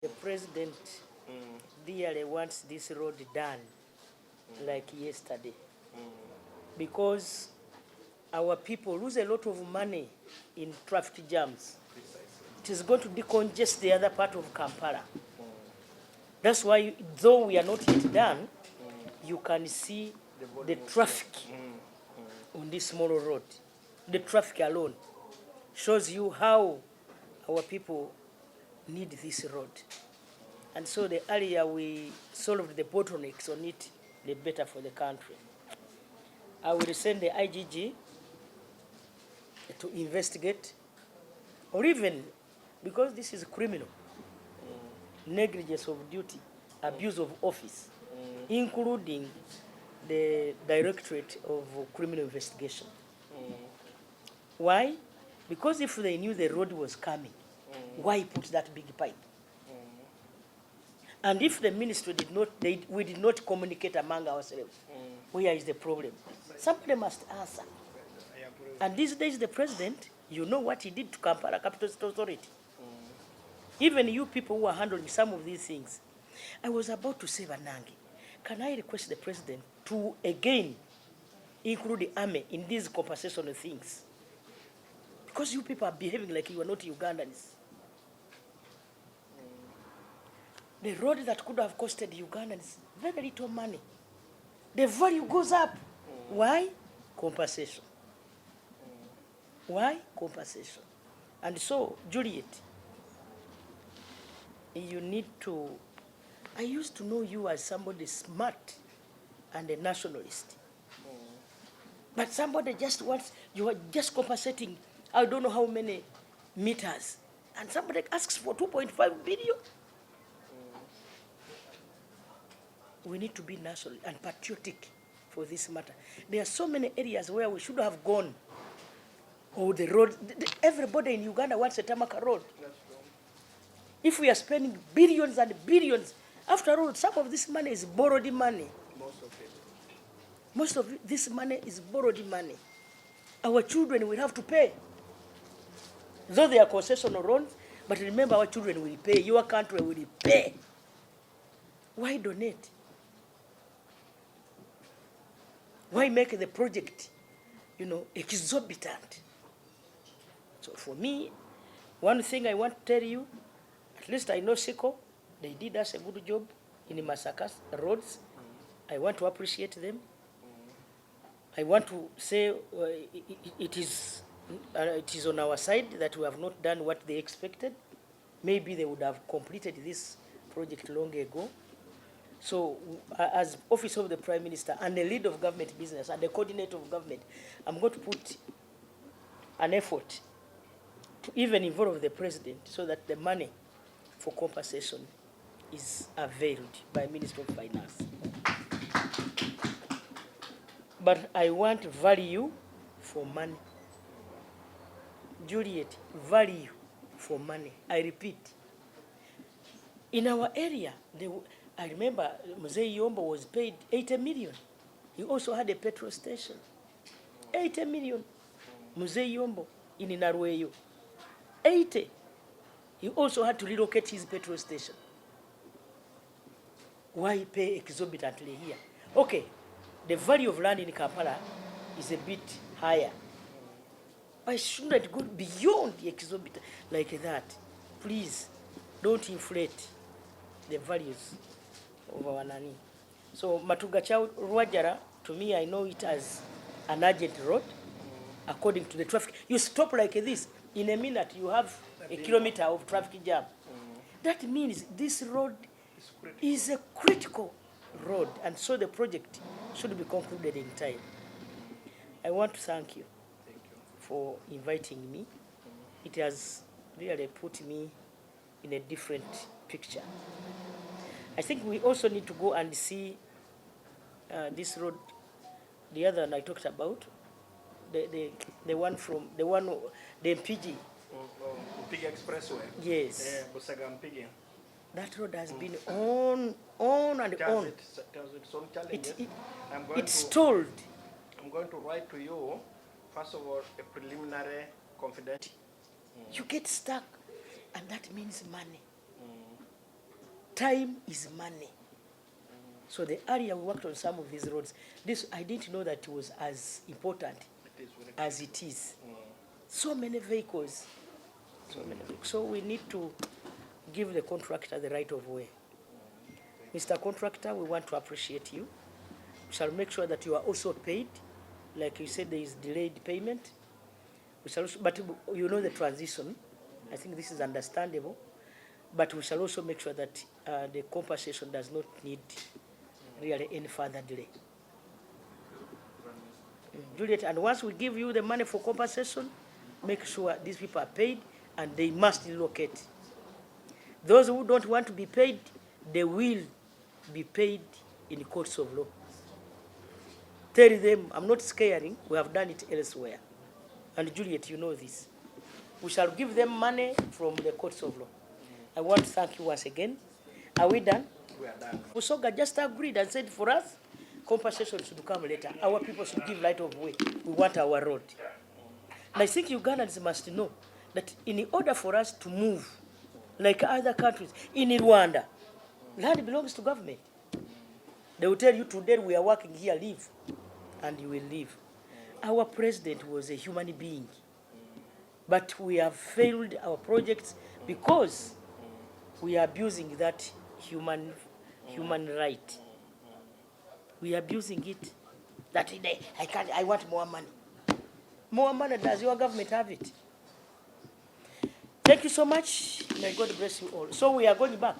The president dearly wants this road done like yesterday, because our people lose a lot of money in traffic jams. It is going to decongest the other part of Kampala. That's why, though we are not yet done, you can see the traffic on this small road. The traffic alone shows you how our people need this road. And so the earlier we solve the bottlenecks on it, the better for the country. I will send the IGG to investigate, or even, because this is criminal, negligence of duty, abuse of office, including the Directorate of Criminal Investigation. Why? Because if they knew the road was coming, why put that big pipe? And if the ministry did not, we did not communicate among ourselves, where is the problem? Somebody must answer. And these days, the president, you know what he did to Kampala Capital City Authority. Even you people who are handling some of these things. I was about to say, Vanangi, can I request the president to again include the army in these compensational things? Because you people are behaving like you are not Ugandans. The road that could have costed Ugandans very little money, the value goes up. Why? Compensation. Why? Compensation. And so, Juliet, you need to, I used to know you as somebody smart and a nationalist. But somebody just wants, you are just compensating, I don't know how many meters. And somebody asks for 2.5 billion. We need to be national and patriotic for this matter. There are so many areas where we should have gone. Oh, the road, everybody in Uganda wants a Tamaka road. If we are spending billions and billions, after all, some of this money is borrowed money. Most of this money is borrowed money. Our children will have to pay. Though they are concessional loans, but remember, our children will pay. Your country will pay. Why donate? Why make the project, exorbitant? So for me, one thing I want to tell you, at least I know SICO, they did us a good job in the Massacres roads. I want to appreciate them. I want to say it is on our side that we have not done what they expected. Maybe they would have completed this project long ago. So, as Office of the Prime Minister and the lead of government business and the coordinator of government, I'm going to put an effort to even involve the president so that the money for compensation is availed by Minister of Finance. But I want value for money. Juliet, value for money. I repeat. In our area, I remember Mzee Yombo was paid 80 million. He also had a petrol station. 80 million. Mzee Yombo in Narweyo. 80. He also had to relocate his petrol station. Why pay exorbitantly here? Okay, the value of land in Kampala is a bit higher. But shouldn't it go beyond the exorbitant like that? Please, don't inflate the values of our nani. So Matugacha Rwajara, to me, I know it as an urgent road, according to the traffic. You stop like this, in a minute you have a kilometer of traffic jam. That means this road is a critical road, and so the project should be concluded in time. I want to thank you for inviting me. It has really put me in a different picture. I think we also need to go and see this road, the other one I talked about, the MPG. Mpigi Expressway. Yes. Mpigi. That road has been on and on. It's stalled. I'm going to write to you, first of all, a preliminary confidential. You get stuck, and that means money. time is money. So the earlier we worked on some of these roads, this I didn't know that it was as important as it is. So many vehicles. So we need to give the contractor the right of way. Mr. Contractor, we want to appreciate you. We shall make sure that you are also paid. Like you said, there is delayed payment. We shall also, but you know the transition. I think this is understandable. But we shall also make sure that the compensation does not need really any further delay. Juliet, and once we give you the money for compensation, make sure these people are paid and they must relocate. Those who don't want to be paid, they will be paid in courts of law. Tell them, I'm not scaring, we have done it elsewhere. And Juliet, you know this. We shall give them money from the courts of law. I want to thank you once again. Are we done? We are done. Usoga just agreed and said for us, compensation should come later. Our people should give right of way. We want our road. And I think Ugandans must know that in order for us to move, like other countries, in Rwanda, land belongs to government. They will tell you today we are working here, leave. And you will leave. Our president was a human being. But we have failed our projects because we are abusing that human right. We are abusing it. That day, I want more money. More money, does your government have it? Thank you so much. May God bless you all. So we are going back.